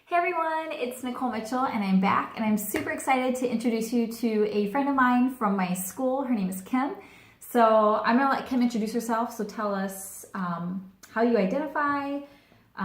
Hey everyone, it's Nicole Mitchell and I'm back and I'm super excited to introduce you to a friend of mine from my school. Her name is Kim. So I'm going to let Kim introduce herself. So tell us how you identify,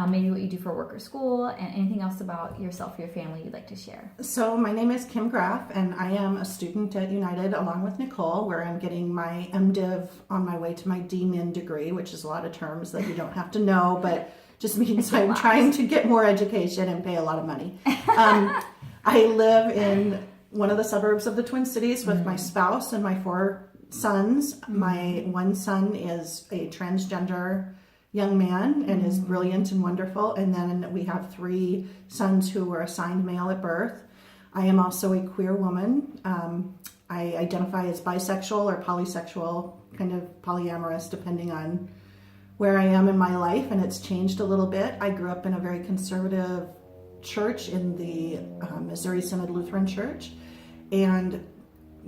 maybe what you do for work or school, and anything else about yourself or your family you'd like to share. So my name is Kim Graff and I am a student at United along with Nicole, where I'm getting my MDiv on my way to my DMin degree, which is a lot of terms that you don't have to know, but just means I'm trying to get more education and pay a lot of money. I live in one of the suburbs of the Twin Cities with my spouse and my 4 sons. My one son is a transgender young man and is brilliant and wonderful. And then we have 3 sons who were assigned male at birth. I am also a queer woman. I identify as bisexual or polysexual, kind of polyamorous, depending on where I am in my life, and it's changed a little bit. I grew up in a very conservative church in the Missouri Synod Lutheran Church and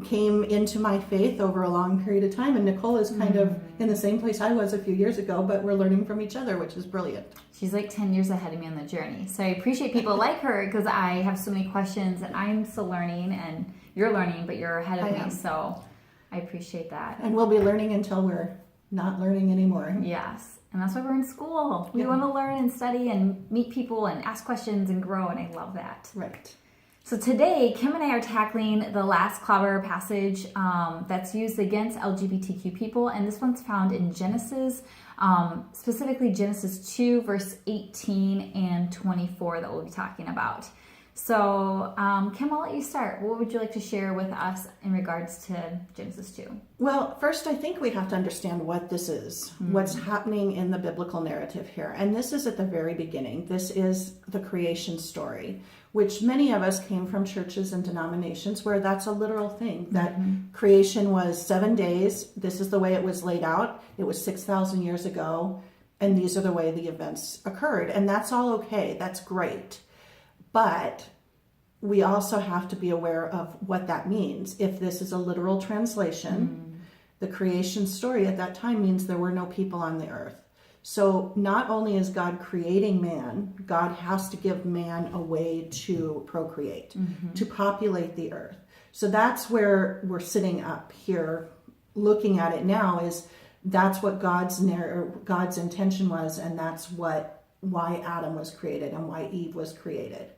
came into my faith over a long period of time. And Nicole is kind of in the same place I was a few years ago, but we're learning from each other, which is brilliant. She's like 10 years ahead of me on the journey. So I appreciate people like her because I have so many questions and I'm still learning and you're learning, but you're ahead of me. So I appreciate that. And we'll be learning until we're not learning anymore. Yes, and that's why we're in school. We want to learn and study and meet people and ask questions and grow, and I love that. Right. So today, Kim and I are tackling the last Clobber passage that's used against LGBTQ people, and this one's found in Genesis, specifically Genesis 2, verse 18 and 24 that we'll be talking about. So, Kim, I'll let you start. What would you like to share with us in regards to Genesis 2? Well, first, I think we have to understand what this is, what's happening in the biblical narrative here. And this is at the very beginning. This is the creation story, which many of us came from churches and denominations where that's a literal thing, that creation was 7 days. This is the way it was laid out. It was 6,000 years ago, and these are the way the events occurred. And that's all okay. That's great. But we also have to be aware of what that means. If this is a literal translation, the creation story at that time means there were no people on the earth. So not only is God creating man, God has to give man a way to procreate, to populate the earth. So that's where we're sitting up here looking at it now, is that's what God's intention was, and that's why Adam was created and why Eve was created.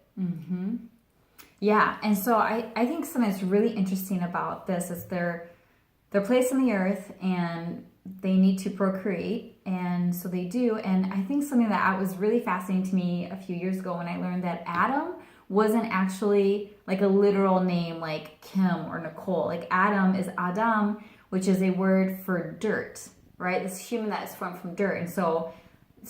Yeah, and so I think something that's really interesting about this is they're placed on the earth and they need to procreate, and so they do. And I think something that was really fascinating to me a few years ago when I learned that Adam wasn't actually like a literal name like Kim or Nicole. Like Adam is Adam, which is a word for dirt, right? This human that is formed from dirt. And so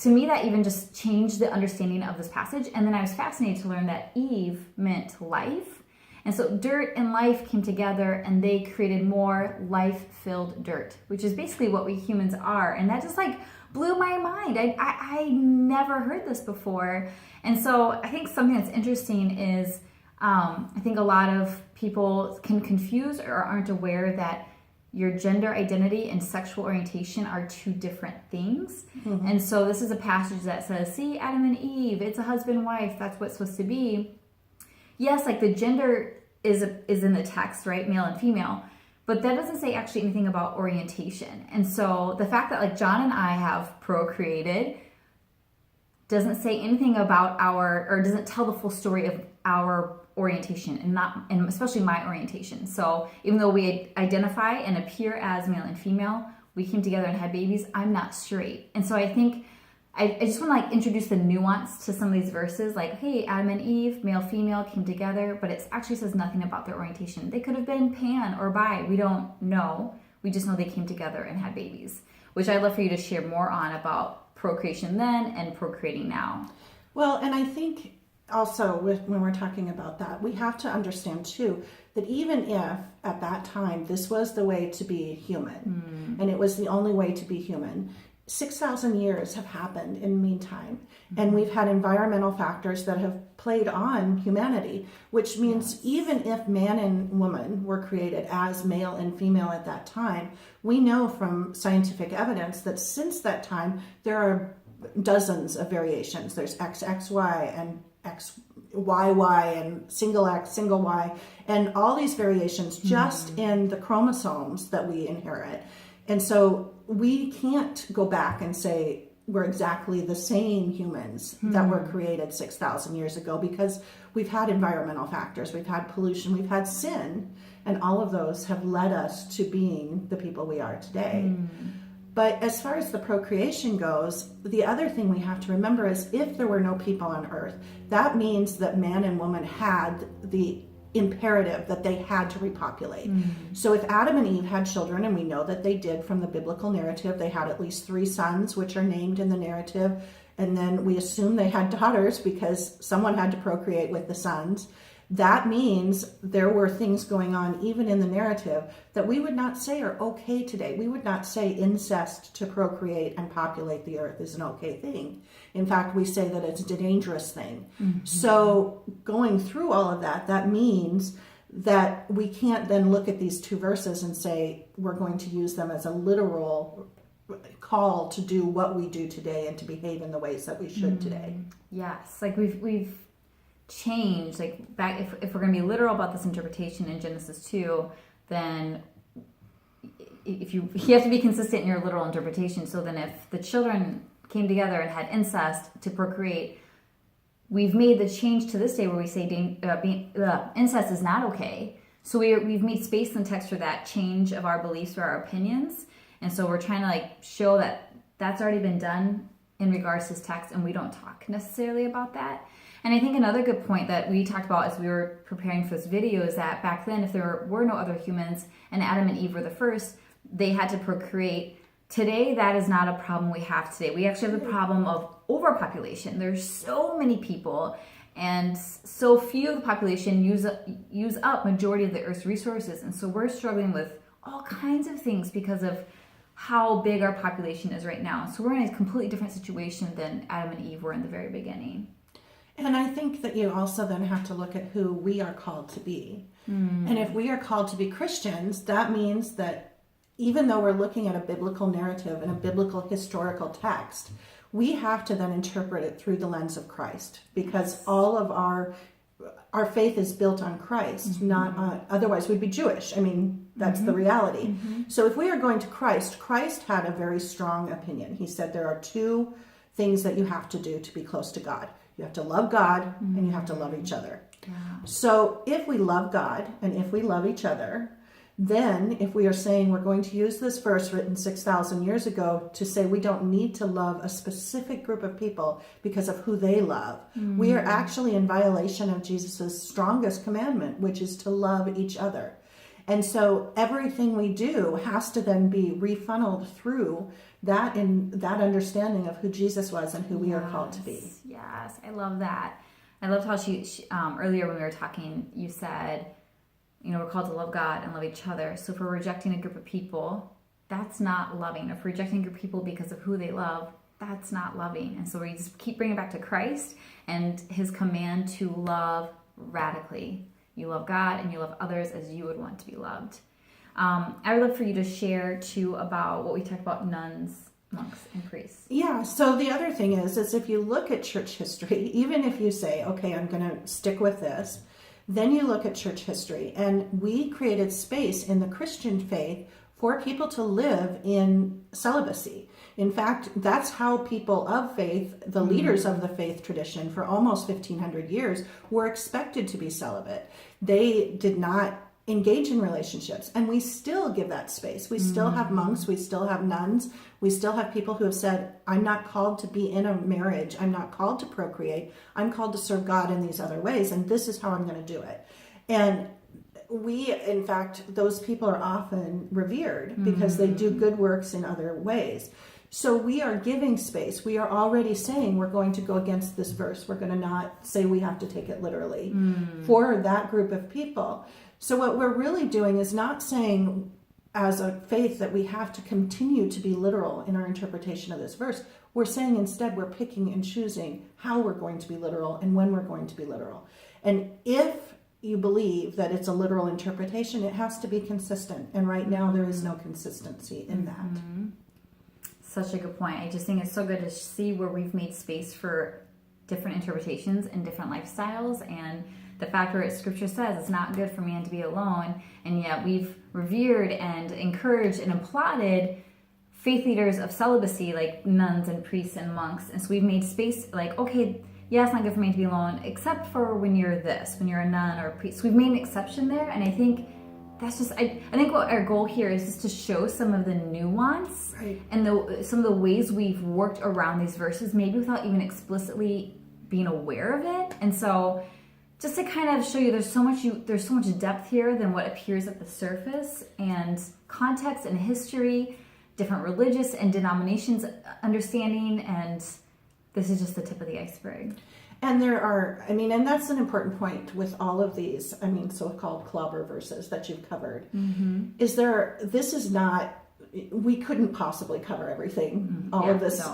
to me, that even just changed the understanding of this passage. And then I was fascinated to learn that Eve meant life. And so dirt and life came together and they created more life-filled dirt, which is basically what we humans are. And that just like blew my mind. I never heard this before. And so I think something that's interesting is I think a lot of people can confuse or aren't aware that your gender identity and sexual orientation are 2 different things. And so this is a passage that says, see, Adam and Eve, it's a husband and wife, that's what it's supposed to be. Yes, like the gender is in the text, right? Male and female, but that doesn't say actually anything about orientation. And so the fact that like John and I have procreated doesn't say anything about or doesn't tell the full story of our orientation and especially my orientation. So even though we identify and appear as male and female, we came together and had babies, I'm not straight. And so I think I just want to like introduce the nuance to some of these verses, like, hey, Adam and Eve, male, female, came together, but it actually says nothing about their orientation. They could have been pan or bi. We don't know. We just know they came together and had babies, which I'd love for you to share more on about procreation then and procreating now. Well, and I think also when we're talking about that, we have to understand too that even if at that time this was the way to be human and it was the only way to be human, 6,000 years have happened in the meantime, and we've had environmental factors that have played on humanity, which means even if man and woman were created as male and female at that time, we know from scientific evidence that since that time there are dozens of variations. There's XXY and X, Y, Y, and single X, single Y, and all these variations just in the chromosomes that we inherit. And so we can't go back and say we're exactly the same humans that were created 6,000 years ago, because we've had environmental factors, we've had pollution, we've had sin, and all of those have led us to being the people we are today. But as far as the procreation goes, the other thing we have to remember is if there were no people on earth, that means that man and woman had the imperative that they had to repopulate. So if Adam and Eve had children, and we know that they did from the biblical narrative, they had at least 3 sons, which are named in the narrative, and then we assume they had daughters because someone had to procreate with the sons. That means there were things going on even in the narrative that we would not say are okay today. We would not say incest to procreate and populate the earth is an okay thing. In fact, we say that it's a dangerous thing. So going through all of that, that means that we can't then look at these 2 verses and say we're going to use them as a literal call to do what we do today and to behave in the ways that we should today. Yes, like we've changed, like back, if we're going to be literal about this interpretation in Genesis 2, then if you have to be consistent in your literal interpretation. So then if the children came together and had incest to procreate, we've made the change to this day where we say incest is not okay. So we've made space in text for that change of our beliefs or our opinions. And so we're trying to like show that that's already been done in regards to this text, and we don't talk necessarily about that. And I think another good point that we talked about as we were preparing for this video is that back then, if there were no other humans and Adam and Eve were the first, they had to procreate. Today, that is not a problem we have today. We actually have the problem of overpopulation. There's so many people, and so few of the population use up majority of the Earth's resources. And so we're struggling with all kinds of things because of how big our population is right now. So we're in a completely different situation than Adam and Eve were in the very beginning. And I think that you also then have to look at who we are called to be. And if we are called to be Christians, that means that even though we're looking at a biblical narrative and a biblical historical text, we have to then interpret it through the lens of Christ, because all of our faith is built on Christ, not on, otherwise we'd be Jewish. I mean, that's the reality. So if we are going to Christ, Christ had a very strong opinion. He said there are 2 things that you have to do to be close to God. You have to love God and you have to love each other. Yeah. So if we love God and if we love each other, then if we are saying we're going to use this verse written 6,000 years ago to say we don't need to love a specific group of people because of who they love, we are actually in violation of Jesus's strongest commandment, which is to love each other. And so everything we do has to then be refunneled through that understanding of who Jesus was and who we are called to be. Yes, I love that. I loved how she earlier when we were talking, you said, we're called to love God and love each other. So if we're rejecting a group of people, that's not loving. If we're rejecting a group of people because of who they love, that's not loving. And so we just keep bringing it back to Christ and his command to love radically. You love God and you love others as you would want to be loved. I would love for you to share too about what we talked about nuns, monks, and priests. Yeah, so the other thing is if you look at church history, even if you say, okay, I'm going to stick with this, then you look at church history, and we created space in the Christian faith for people to live in celibacy. In fact, that's how people of faith, the leaders of the faith tradition for almost 1,500 years, were expected to be celibate. They did not engage in relationships, and we still give that space. We still have monks, we still have nuns, we still have people who have said, I'm not called to be in a marriage, I'm not called to procreate, I'm called to serve God in these other ways, and this is how I'm going to do it. And we, in fact, those people are often revered because they do good works in other ways. So we are giving space. We are already saying we're going to go against this verse. We're going to not say we have to take it literally for that group of people. So what we're really doing is not saying as a faith that we have to continue to be literal in our interpretation of this verse. We're saying instead we're picking and choosing how we're going to be literal and when we're going to be literal. And if you believe that it's a literal interpretation, it has to be consistent. And right now there is no consistency in that. Such a good point. I just think it's so good to see where we've made space for different interpretations and different lifestyles, and the fact where Scripture says it's not good for man to be alone, and yet we've revered and encouraged and applauded faith leaders of celibacy like nuns and priests and monks. And so we've made space like, okay, yeah, it's not good for me to be alone, except for when you're when you're a nun or a priest. So we've made an exception there, and I think that's just, I think what our goal here is just to show some of the nuance and some of the ways we've worked around these verses, maybe without even explicitly being aware of it. And so just to kind of show you there's so much depth here than what appears at the surface, and context and history, different religious and denominations understanding, and this is just the tip of the iceberg. And there are, and that's an important point with all of these, so-called Clobber verses that you've covered. This is not, we couldn't possibly cover everything, all of this,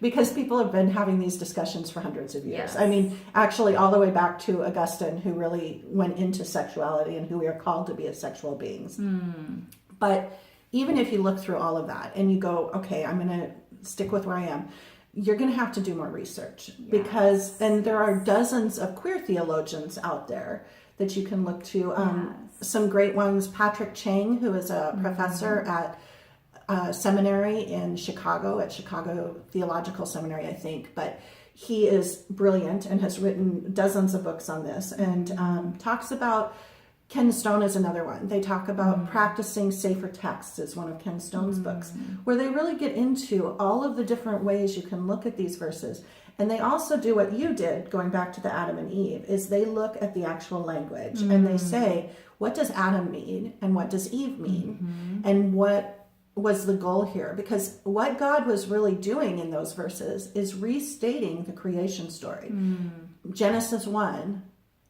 because people have been having these discussions for hundreds of years. Yes. Actually, all the way back to Augustine, who really went into sexuality and who we are called to be as sexual beings. But even if you look through all of that and you go, okay, I'm going to stick with where I am, you're going to have to do more research, because, and there are dozens of queer theologians out there that you can look to. Some great ones, Patrick Chang, who is a professor at seminary in Chicago, at Chicago Theological Seminary, I think, but he is brilliant and has written dozens of books on this, and talks about, Ken Stone is another one. They talk about practicing safer texts is one of Ken Stone's books, where they really get into all of the different ways you can look at these verses. And they also do what you did, going back to the Adam and Eve, is they look at the actual language and they say, what does Adam mean and what does Eve mean? And what was the goal here? Because what God was really doing in those verses is restating the creation story. Genesis 1,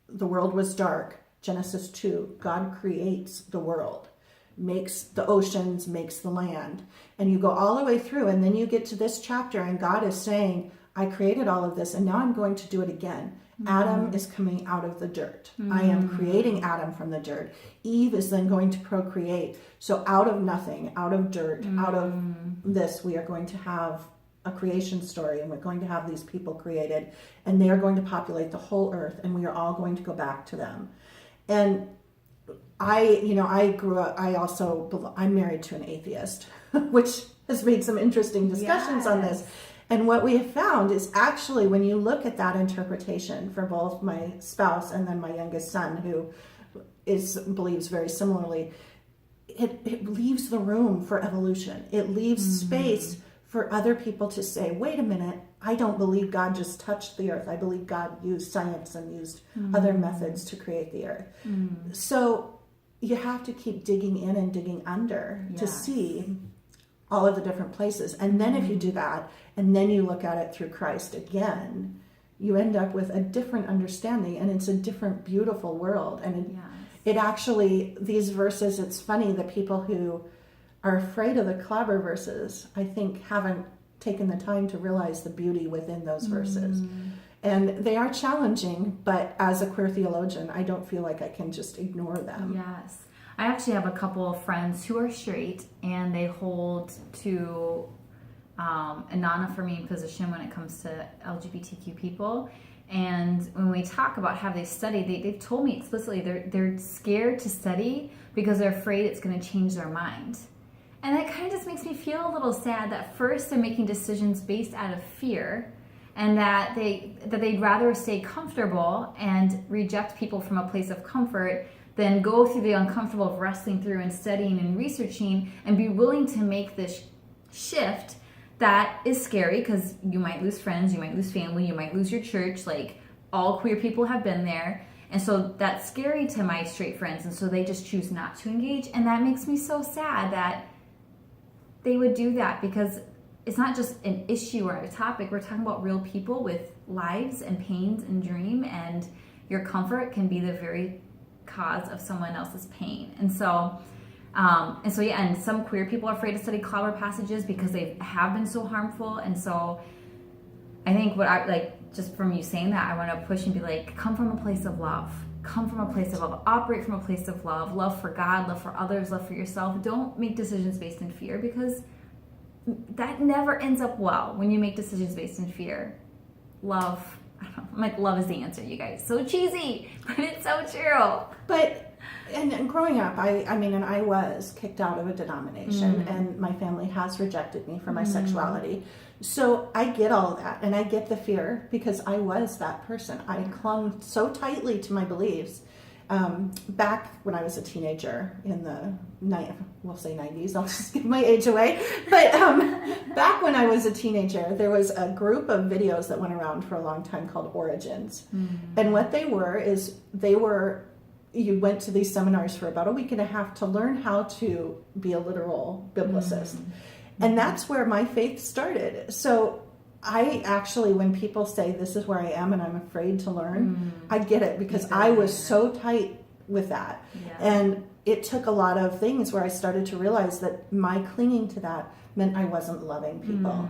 the world was dark. Genesis 2, God creates the world, makes the oceans, makes the land. And you go all the way through, and then you get to this chapter, and God is saying, I created all of this, and now I'm going to do it again. Adam is coming out of the dirt. I am creating Adam from the dirt. Eve is then going to procreate. So out of nothing, out of dirt, out of this, we are going to have a creation story, and we're going to have these people created, and they are going to populate the whole earth, and we are all going to go back to them. And I grew up, I'm married to an atheist, which has made some interesting discussions on this. And what we have found is actually, when you look at that interpretation for both my spouse and then my youngest son, who believes very similarly, it leaves the room for evolution. It leaves space for other people to say, wait a minute, I don't believe God just touched the earth. I believe God used science and used other methods to create the earth. So you have to keep digging in and digging under to see all of the different places. And then if you do that, and then you look at it through Christ again, you end up with a different understanding, and it's a different, beautiful world. And it actually, these verses, it's funny, the people who are afraid of the Clobber verses, I think, haven't taken the time to realize the beauty within those verses. And they are challenging, but as a queer theologian, I don't feel like I can just ignore them. Yes. I actually have a couple of friends who are straight, and they hold to a non-affirming position when it comes to LGBTQ people. And when we talk about how they study, they've told me explicitly they're scared to study because they're afraid it's going to change their mind. And that kind of just makes me feel a little sad that first they're making decisions based out of fear, and that they'd rather stay comfortable and reject people from a place of comfort than go through the uncomfortable of wrestling through and studying and researching and be willing to make this shift that is scary, because you might lose friends, you might lose family, you might lose your church. Like, all queer people have been there. And so that's scary to my straight friends, and so they just choose not to engage. And that makes me so sad that they would do that, because it's not just an issue or a topic. We're talking about real people with lives and pains and dream, and your comfort can be the very cause of someone else's pain. And so some queer people are afraid to study Clobber passages because they have been so harmful. And so I think what I like, just from you saying that, I want to push and be like, come from a place of love. Come from a place of love. Operate from a place of love. Love for God, love for others, love for yourself. Don't make decisions based in fear, because that never ends up well when you make decisions based in fear. Love I'm like, love is the answer, you guys. So cheesy, but it's so true. But, and growing up, I mean, and I was kicked out of a denomination, and my family has rejected me for my sexuality. So I get all of that, and I get the fear because I was that person. I clung so tightly to my beliefs. Back when I was a teenager in the we'll say 90s, I'll just give my age away. But back when I was a teenager, there was a group of videos that went around for a long time called Origins. And what they were is you went to these seminars for about a week and a half to learn how to be a literal biblicist. And that's where my faith started. So I actually, when people say this is where I am and I'm afraid to learn, I get it because I was so tight with that. And it took a lot of things where I started to realize that my clinging to that meant I wasn't loving people.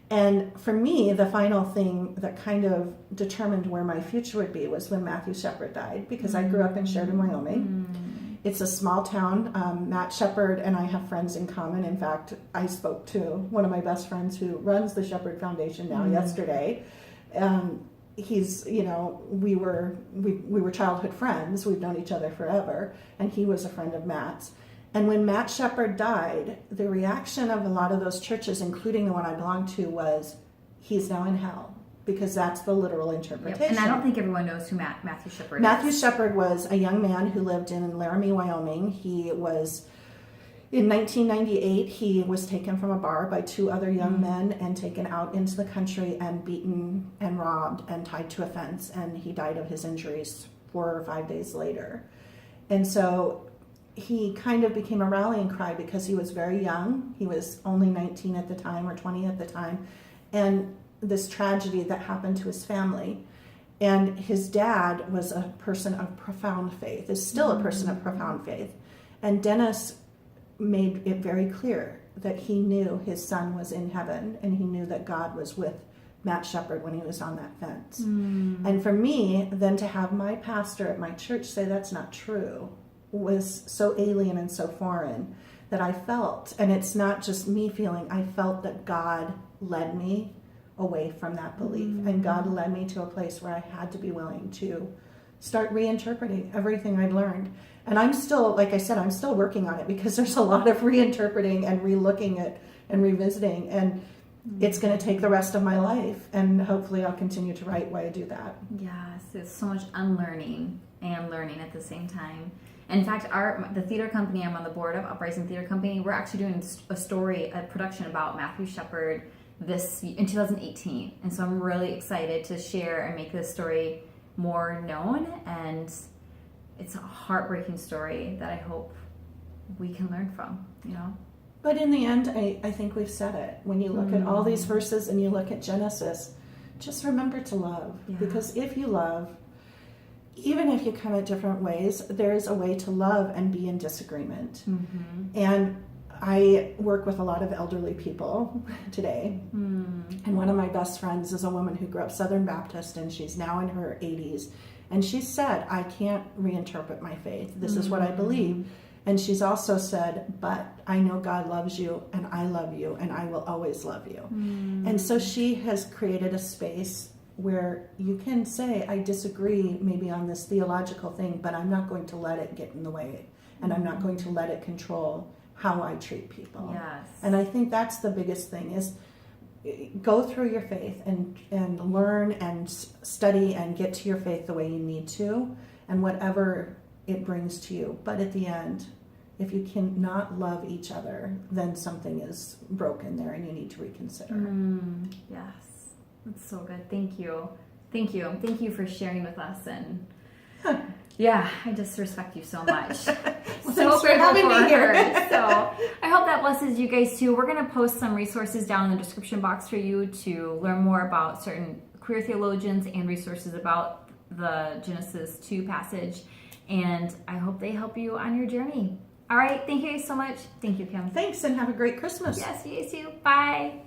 And for me, the final thing that kind of determined where my future would be was when Matthew Shepard died, because I grew up in Sheridan, Wyoming. It's a small town. Matt Shepard and I have friends in common. In fact, I spoke to one of my best friends who runs the Shepard Foundation now yesterday. He's, we were childhood friends. We've known each other forever. And he was a friend of Matt's. And when Matt Shepard died, the reaction of a lot of those churches, including the one I belonged to, was, he's now in hell. Because that's the literal interpretation. And I don't think everyone knows who Matthew Shepard is. Matthew Shepard was a young man who lived in Laramie, Wyoming. He was, in 1998, he was taken from a bar by two other young men and taken out into the country and beaten and robbed and tied to a fence. And he died of his injuries 4 or 5 days later. And so he kind of became a rallying cry because he was very young. He was only 19 at the time or 20 at the time. And this tragedy that happened to his family. And his dad was a person of profound faith, is still a person of profound faith. And Dennis made it very clear that he knew his son was in heaven and he knew that God was with Matt Shepard when he was on that fence. And for me, then to have my pastor at my church say that's not true was so alien and so foreign that I felt, and it's not just me feeling, I felt that God led me away from that belief. And God led me to a place where I had to be willing to start reinterpreting everything I'd learned. And I'm still, like I said, I'm still working on it because there's a lot of reinterpreting and relooking at and revisiting. And it's going to take the rest of my life. And hopefully I'll continue to write while I do that. Yes, it's so much unlearning and learning at the same time. In fact, the theater company I'm on the board of, Uprising Theater Company, we're actually doing a production about Matthew Shepard in 2018, and so I'm really excited to share and make this story more known. And it's a heartbreaking story that I hope we can learn from. But in the end, I think we've said it. When you look at all these verses and you look at Genesis, just remember to love, because if you love, even if you come at different ways, there is a way to love and be in disagreement. And I work with a lot of elderly people today. And one of my best friends is a woman who grew up Southern Baptist, and she's now in her 80s. And she said, I can't reinterpret my faith. This is what I believe. And she's also said, but I know God loves you, and I love you, and I will always love you. And so she has created a space where you can say, I disagree maybe on this theological thing, but I'm not going to let it get in the way. And I'm not going to let it control how I treat people. Yes. And I think that's the biggest thing is go through your faith and learn and study and get to your faith the way you need to and whatever it brings to you. But at the end, if you cannot love each other, then something is broken there and you need to reconsider. Yes. That's so good. Thank you. Thank you. Thank you for sharing with us. And yeah, I just respect you so much. Thanks for having me here. So I hope that blesses you guys too. We're going to post some resources down in the description box for you to learn more about certain queer theologians and resources about the Genesis 2 passage. And I hope they help you on your journey. All right. Thank you guys so much. Thank you, Kim. Thanks, and have a great Christmas. Yes, you guys too. Bye.